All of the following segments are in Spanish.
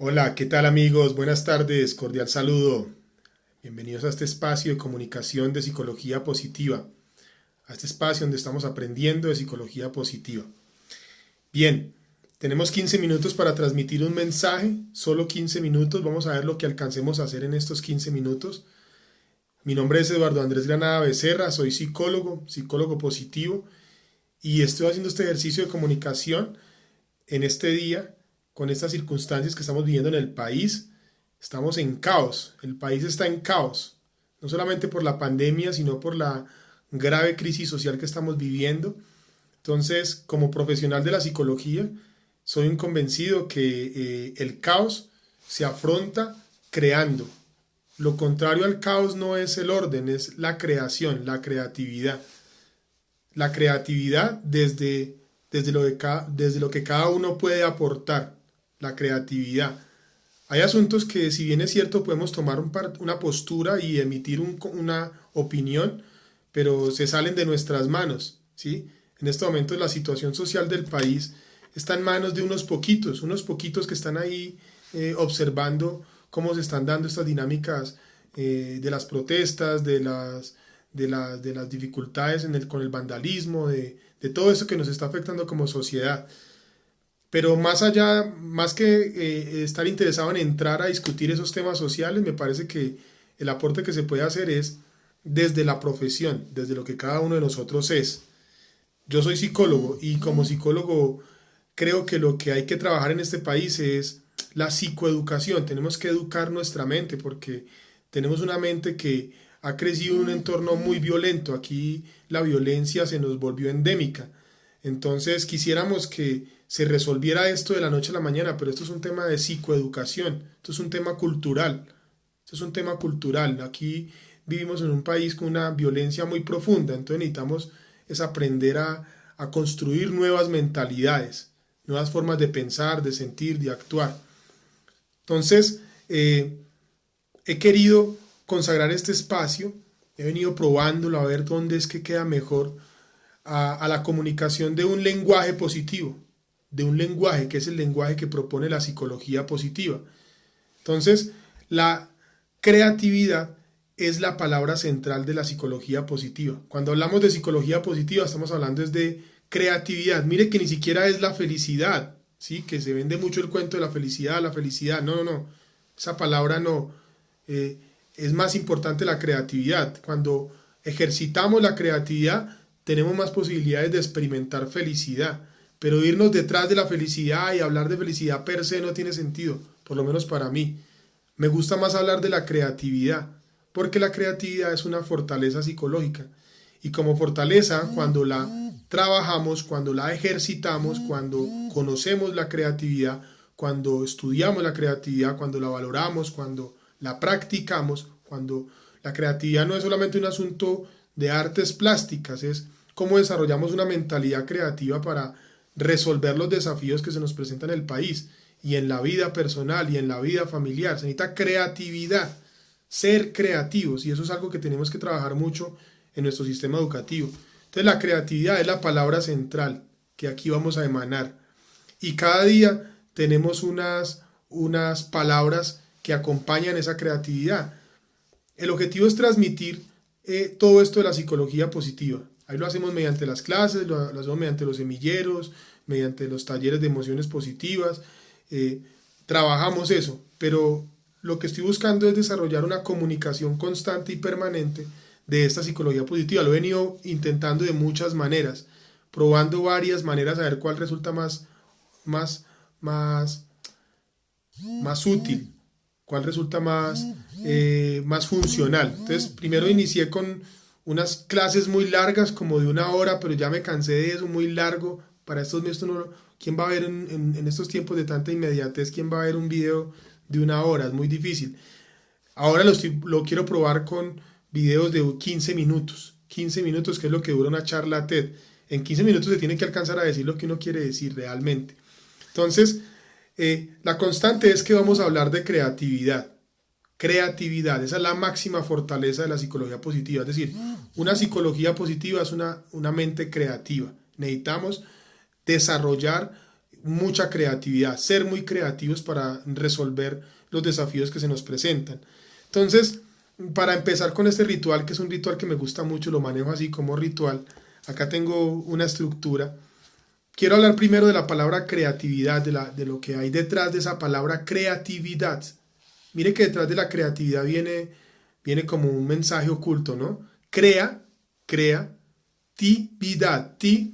Hola, ¿qué tal amigos? Buenas tardes, cordial saludo. Bienvenidos a este espacio de comunicación de psicología positiva, a este espacio donde estamos aprendiendo de psicología positiva. Bien, tenemos 15 minutos para transmitir un mensaje, solo 15 minutos, vamos a ver lo que alcancemos a hacer en estos 15 minutos. Mi nombre es Eduardo Andrés Granada Becerra, soy psicólogo positivo y estoy haciendo este ejercicio de comunicación en este día, con estas circunstancias que estamos viviendo en el país. Estamos en caos, el país está en caos, no solamente por la pandemia, sino por la grave crisis social que estamos viviendo. Entonces, como profesional de la psicología, soy un convencido que el caos se afronta creando. Lo contrario al caos no es el orden, es la creación, la creatividad. La creatividad desde lo que cada uno puede aportar, la creatividad. Hay asuntos que, si bien es cierto, podemos tomar una postura y emitir una opinión, pero se salen de nuestras manos, ¿sí? En este momento la situación social del país está en manos de unos poquitos que están ahí observando cómo se están dando estas dinámicas de las protestas, de las dificultades con el vandalismo, de todo eso que nos está afectando como sociedad. Pero más allá, más que estar interesado en entrar a discutir esos temas sociales, me parece que el aporte que se puede hacer es desde la profesión, desde lo que cada uno de nosotros es. Yo soy psicólogo y como psicólogo creo que lo que hay que trabajar en este país es la psicoeducación. Tenemos que educar nuestra mente porque tenemos una mente que ha crecido en un entorno muy violento. Aquí la violencia se nos volvió endémica. Entonces quisiéramos que se resolviera esto de la noche a la mañana, pero esto es un tema de psicoeducación, esto es un tema cultural, esto es un tema cultural. Aquí vivimos en un país con una violencia muy profunda, entonces necesitamos es aprender a construir nuevas mentalidades, nuevas formas de pensar, de sentir, de actuar. Entonces, he querido consagrar este espacio, he venido probándolo a ver dónde es que queda mejor a la comunicación de un lenguaje positivo, de un lenguaje que es el lenguaje que propone la psicología positiva. Entonces, la creatividad es la palabra central de la psicología positiva. Cuando hablamos de psicología positiva, estamos hablando es de creatividad. Mire que ni siquiera es la felicidad, ¿sí? Que se vende mucho el cuento de la felicidad, la felicidad. No, no, no. Esa palabra no. Es más importante la creatividad. Cuando ejercitamos la creatividad, tenemos más posibilidades de experimentar felicidad. Pero irnos detrás de la felicidad y hablar de felicidad per se no tiene sentido, por lo menos para mí. Me gusta más hablar de la creatividad, porque la creatividad es una fortaleza psicológica. Y como fortaleza, cuando la trabajamos, cuando la ejercitamos, cuando conocemos la creatividad, cuando estudiamos la creatividad, cuando la valoramos, cuando la practicamos, cuando la creatividad no es solamente un asunto de artes plásticas, es cómo desarrollamos una mentalidad creativa para resolver los desafíos que se nos presentan en el país y en la vida personal y en la vida familiar. Se necesita creatividad, ser creativos, y eso es algo que tenemos que trabajar mucho en nuestro sistema educativo. Entonces la creatividad es la palabra central que aquí vamos a emanar, y cada día tenemos unas palabras que acompañan esa creatividad. El objetivo es transmitir todo esto de la psicología positiva. Ahí lo hacemos mediante las clases, lo hacemos mediante los semilleros, mediante los talleres de emociones positivas. Trabajamos eso, pero lo que estoy buscando es desarrollar una comunicación constante y permanente de esta psicología positiva. Lo he venido intentando de muchas maneras, probando varias maneras a ver cuál resulta más, más, más útil, cuál resulta más funcional. Entonces, primero inicié con unas clases muy largas, como de una hora, pero ya me cansé de eso, muy largo. Para estos meses, ¿quién va a ver en estos tiempos de tanta inmediatez, quién va a ver un video de una hora? Es muy difícil. Ahora lo quiero probar con videos de 15 minutos. 15 minutos, que es lo que dura una charla TED. En 15 minutos se tiene que alcanzar a decir lo que uno quiere decir realmente. Entonces, la constante es que vamos a hablar de creatividad. Creatividad, esa es la máxima fortaleza de la psicología positiva. Es decir, una psicología positiva es una mente creativa. Necesitamos desarrollar mucha creatividad, ser muy creativos para resolver los desafíos que se nos presentan. Entonces, para empezar con este ritual, que es un ritual que me gusta mucho, lo manejo así como ritual, acá tengo una estructura. Quiero hablar primero de la palabra creatividad, de lo que hay detrás de esa palabra creatividad. Mire que detrás de la creatividad viene como un mensaje oculto, ¿no? Creatividad,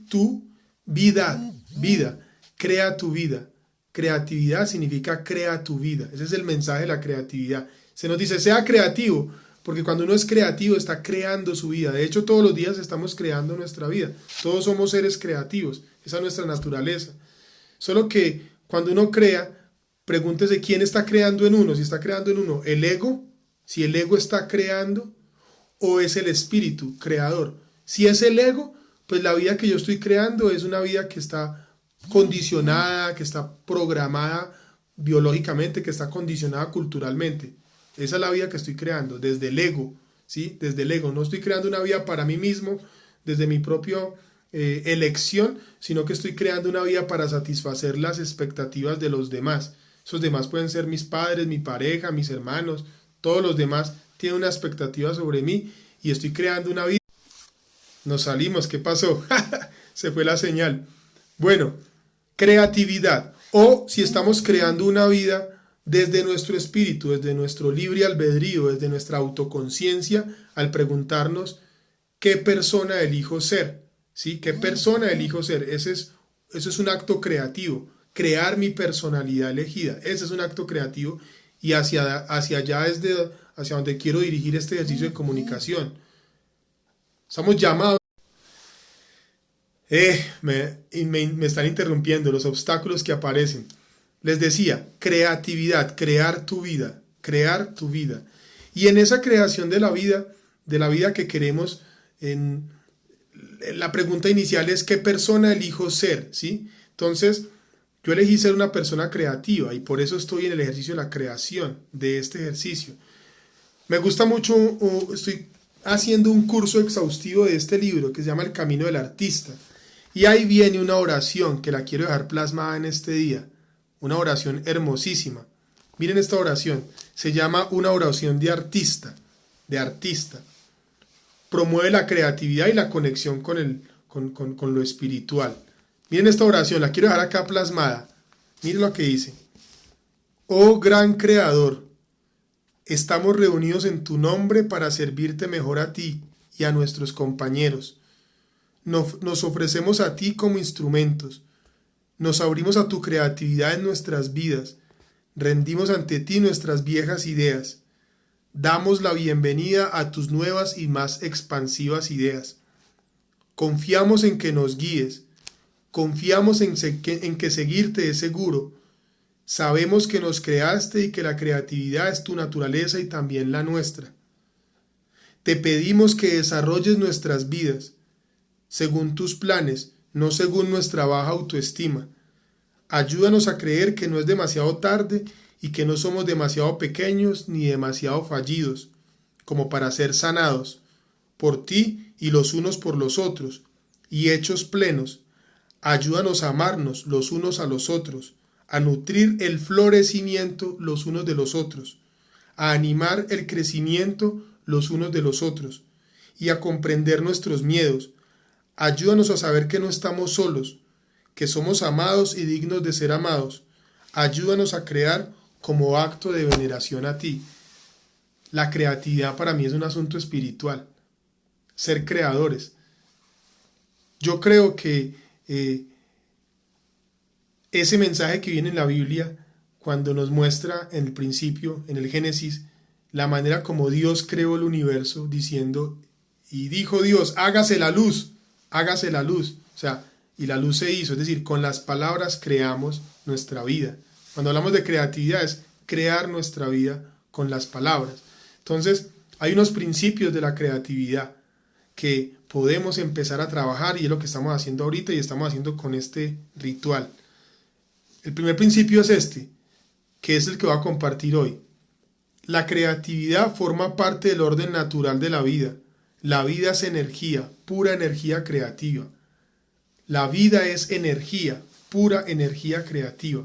tu vida, vida, crea tu vida. Creatividad significa crea tu vida. Ese es el mensaje de la creatividad. Se nos dice, sea creativo, porque cuando uno es creativo está creando su vida. De hecho, todos los días estamos creando nuestra vida. Todos somos seres creativos. Esa es nuestra naturaleza. Solo que cuando uno crea, pregúntese quién está creando en uno. Si está creando en uno el ego, si el ego está creando, o es el espíritu creador. Si es el ego, pues la vida que yo estoy creando es una vida que está condicionada, que está programada biológicamente, que está condicionada culturalmente. Esa es la vida que estoy creando, desde el ego, ¿sí? Desde el ego. No estoy creando una vida para mí mismo, desde mi propia elección, sino que estoy creando una vida para satisfacer las expectativas de los demás. Esos demás pueden ser mis padres, mi pareja, mis hermanos, todos los demás tienen una expectativa sobre mí y estoy creando una vida. Nos salimos, ¿qué pasó? Se fue la señal. Bueno, creatividad. O si estamos creando una vida desde nuestro espíritu, desde nuestro libre albedrío, desde nuestra autoconciencia, al preguntarnos qué persona elijo ser, ¿sí? ¿Qué persona elijo ser? Eso es un acto creativo, crear mi personalidad elegida. Ese es un acto creativo y hacia allá es hacia donde quiero dirigir este ejercicio de comunicación. Estamos llamados. Me están interrumpiendo los obstáculos que aparecen. Les decía, creatividad, crear tu vida, crear tu vida. Y en esa creación de la vida que queremos, la pregunta inicial es ¿qué persona elijo ser? ¿Sí? Entonces, yo elegí ser una persona creativa y por eso estoy en el ejercicio de la creación de este ejercicio. Me gusta mucho, estoy haciendo un curso exhaustivo de este libro que se llama El Camino del Artista. Y ahí viene una oración que la quiero dejar plasmada en este día. Una oración hermosísima. Miren esta oración. Se llama una oración de artista. De artista. Promueve la creatividad y la conexión con lo espiritual. Miren esta oración. La quiero dejar acá plasmada. Miren lo que dice. Oh gran creador, estamos reunidos en tu nombre para servirte mejor a ti y a nuestros compañeros. Nos ofrecemos a ti como instrumentos. Nos abrimos a tu creatividad en nuestras vidas. Rendimos ante ti nuestras viejas ideas. Damos la bienvenida a tus nuevas y más expansivas ideas. Confiamos en que nos guíes. Confiamos en que seguirte es seguro. Sabemos que nos creaste y que la creatividad es tu naturaleza y también la nuestra. Te pedimos que desarrolles nuestras vidas según tus planes, no según nuestra baja autoestima. Ayúdanos a creer que no es demasiado tarde y que no somos demasiado pequeños ni demasiado fallidos, como para ser sanados por ti y los unos por los otros, y hechos plenos. Ayúdanos a amarnos los unos a los otros, a nutrir el florecimiento los unos de los otros, a animar el crecimiento los unos de los otros, y a comprender nuestros miedos. Ayúdanos a saber que no estamos solos, que somos amados y dignos de ser amados. Ayúdanos a crear como acto de veneración a ti. La creatividad para mí es un asunto espiritual. Ser creadores. Yo creo que ese mensaje que viene en la Biblia, cuando nos muestra en el principio, en el Génesis, la manera como Dios creó el universo, diciendo, y dijo Dios, hágase la luz. Hágase la luz, o sea, y la luz se hizo, es decir, con las palabras creamos nuestra vida. Cuando hablamos de creatividad es crear nuestra vida con las palabras. Entonces, hay unos principios de la creatividad que podemos empezar a trabajar y es lo que estamos haciendo ahorita y estamos haciendo con este ritual. El primer principio es este, que es el que voy a compartir hoy. La creatividad forma parte del orden natural de la vida. La vida es energía, pura energía creativa. La vida es energía, pura energía creativa,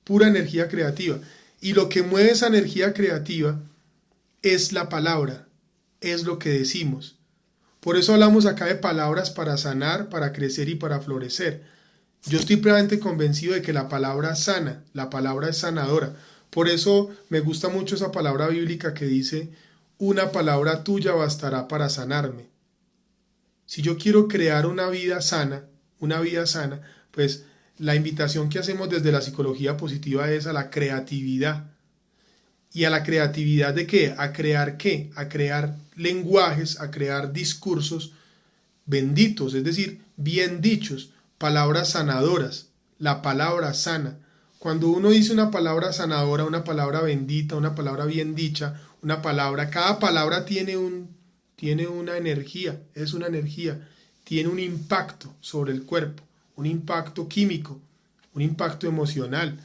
pura energía creativa. Y lo que mueve esa energía creativa es la palabra, es lo que decimos. Por eso hablamos acá de palabras para sanar, para crecer y para florecer. Yo estoy plenamente convencido de que la palabra sana, la palabra es sanadora. Por eso me gusta mucho esa palabra bíblica que dice, una palabra tuya bastará para sanarme. Si yo quiero crear una vida sana, pues la invitación que hacemos desde la psicología positiva es a la creatividad. ¿Y a la creatividad de qué? ¿A crear qué? A crear lenguajes, a crear discursos benditos, es decir, bien dichos, palabras sanadoras, la palabra sana. Cuando uno dice una palabra sanadora, una palabra bendita, una palabra bien dicha, una palabra, cada palabra tiene una energía, es una energía, tiene un impacto sobre el cuerpo, un impacto químico, un impacto emocional.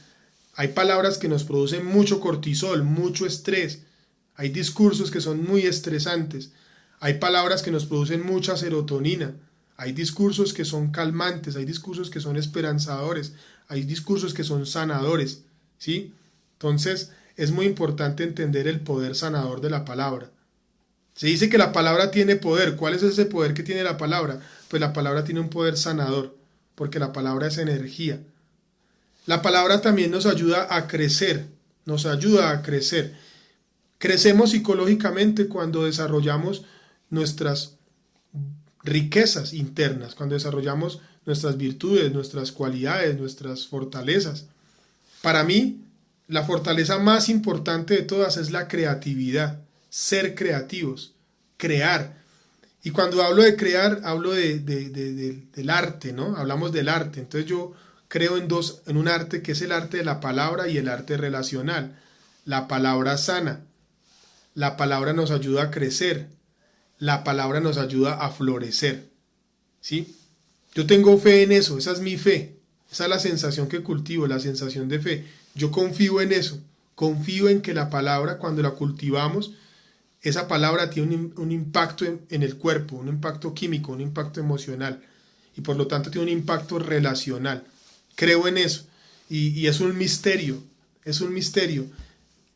Hay palabras que nos producen mucho cortisol, mucho estrés. Hay discursos que son muy estresantes. Hay palabras que nos producen mucha serotonina. Hay discursos que son calmantes, hay discursos que son esperanzadores, hay discursos que son sanadores, ¿sí? Entonces, es muy importante entender el poder sanador de la palabra. Se dice que la palabra tiene poder. ¿Cuál es ese poder que tiene la palabra? Pues la palabra tiene un poder sanador, porque la palabra es energía. La palabra también nos ayuda a crecer, nos ayuda a crecer. Crecemos psicológicamente cuando desarrollamos nuestras riquezas internas, cuando desarrollamos nuestras virtudes, nuestras cualidades, nuestras fortalezas. Para mí, la fortaleza más importante de todas es la creatividad, ser creativos, crear. Y cuando hablo de crear, hablo del arte, ¿no? Hablamos del arte. Entonces yo creo en un arte que es el arte de la palabra y el arte relacional. La palabra sana. La palabra nos ayuda a crecer. La palabra nos ayuda a florecer. ¿Sí? Yo tengo fe en eso, esa es mi fe. Esa es la sensación que cultivo, la sensación de fe. Yo confío en eso. Confío en que la palabra, cuando la cultivamos, esa palabra tiene un impacto en el cuerpo, un impacto químico, un impacto emocional. Y por lo tanto tiene un impacto relacional. Creo en eso. Y es un misterio. Es un misterio.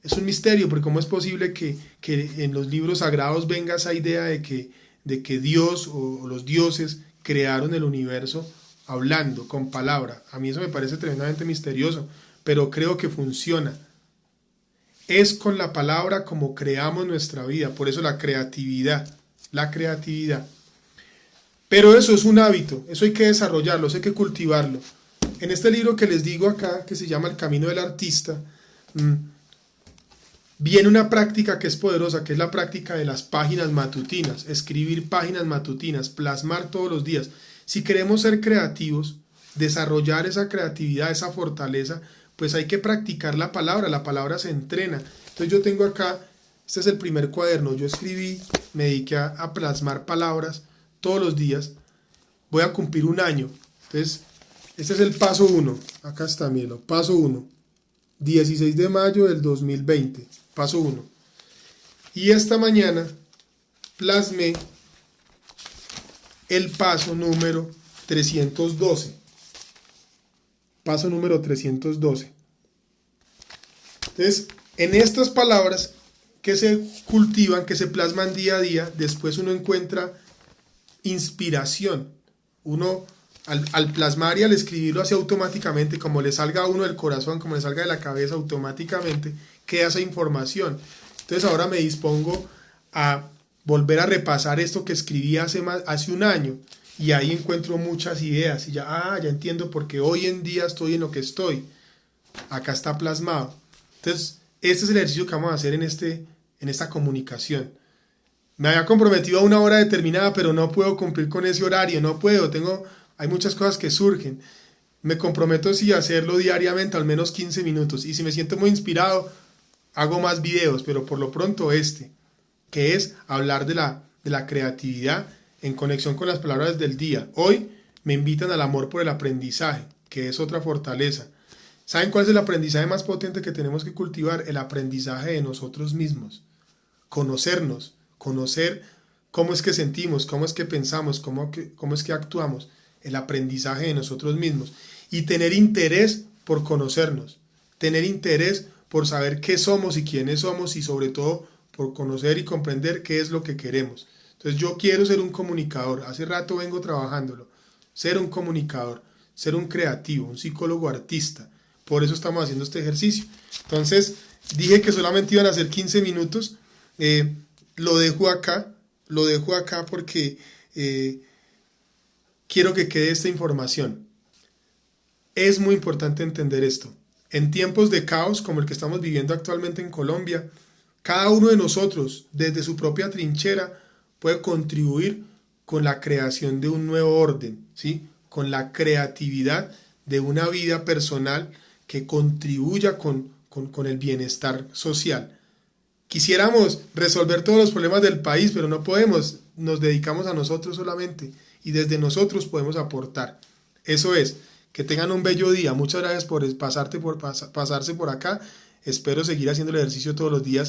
Es un misterio, porque cómo es posible que en los libros sagrados venga esa idea de que Dios o los dioses crearon el universo hablando, con palabra. A mí eso me parece tremendamente misterioso, pero creo que funciona. Es con la palabra como creamos nuestra vida, por eso la creatividad. Pero eso es un hábito, eso hay que desarrollarlo, eso hay que cultivarlo. En este libro que les digo acá, que se llama El Camino del Artista, viene una práctica que es poderosa, que es la práctica de las páginas matutinas, escribir páginas matutinas, plasmar todos los días. Si queremos ser creativos, desarrollar esa creatividad, esa fortaleza, pues hay que practicar la palabra se entrena. Entonces yo tengo acá, este es el primer cuaderno, yo escribí, me dediqué a plasmar palabras todos los días, voy a cumplir un año. Entonces, este es el paso 1, acá está, mírenlo, paso 1, 16 de mayo del 2020. Paso 1. Y esta mañana plasmé el paso número 312. Paso número 312. Entonces, en estas palabras que se cultivan, que se plasman día a día, después uno encuentra inspiración. Uno, al plasmar y al escribirlo así automáticamente, como le salga a uno del corazón, como le salga de la cabeza automáticamente, queda esa información. Entonces ahora me dispongo a volver a repasar esto que escribí hace un año, y ahí encuentro muchas ideas y ya entiendo por qué hoy en día estoy en lo que estoy. Acá está plasmado. Entonces este es el ejercicio que vamos a hacer en esta comunicación. Me había comprometido a una hora determinada, pero no puedo cumplir con ese horario, no puedo, hay muchas cosas que surgen. Me comprometo sí a hacerlo diariamente, al menos 15 minutos, y si me siento muy inspirado, hago más videos, pero por lo pronto que es hablar de la creatividad en conexión con las palabras del día. Hoy me invitan al amor por el aprendizaje, que es otra fortaleza. ¿Saben cuál es el aprendizaje más potente que tenemos que cultivar? El aprendizaje de nosotros mismos. Conocernos, conocer cómo es que sentimos, cómo es que pensamos, cómo es que actuamos. El aprendizaje de nosotros mismos. y tener interés por conocernos, tener interés por saber qué somos y quiénes somos y sobre todo por conocer y comprender qué es lo que queremos. Entonces yo quiero ser un comunicador, hace rato vengo trabajándolo, ser un comunicador, ser un creativo, un psicólogo artista. Por eso estamos haciendo este ejercicio. Entonces dije que solamente iban a ser 15 minutos, lo dejo acá porque quiero que quede esta información. Es muy importante entender esto. En tiempos de caos como el que estamos viviendo actualmente en Colombia, cada uno de nosotros, desde su propia trinchera, puede contribuir con la creación de un nuevo orden, ¿sí? Con la creatividad de una vida personal que contribuya con el bienestar social. Quisiéramos resolver todos los problemas del país, pero no podemos. Nos dedicamos a nosotros solamente y desde nosotros podemos aportar. Eso es. Que tengan un bello día. Muchas gracias por pasarse por acá. Espero seguir haciendo el ejercicio todos los días.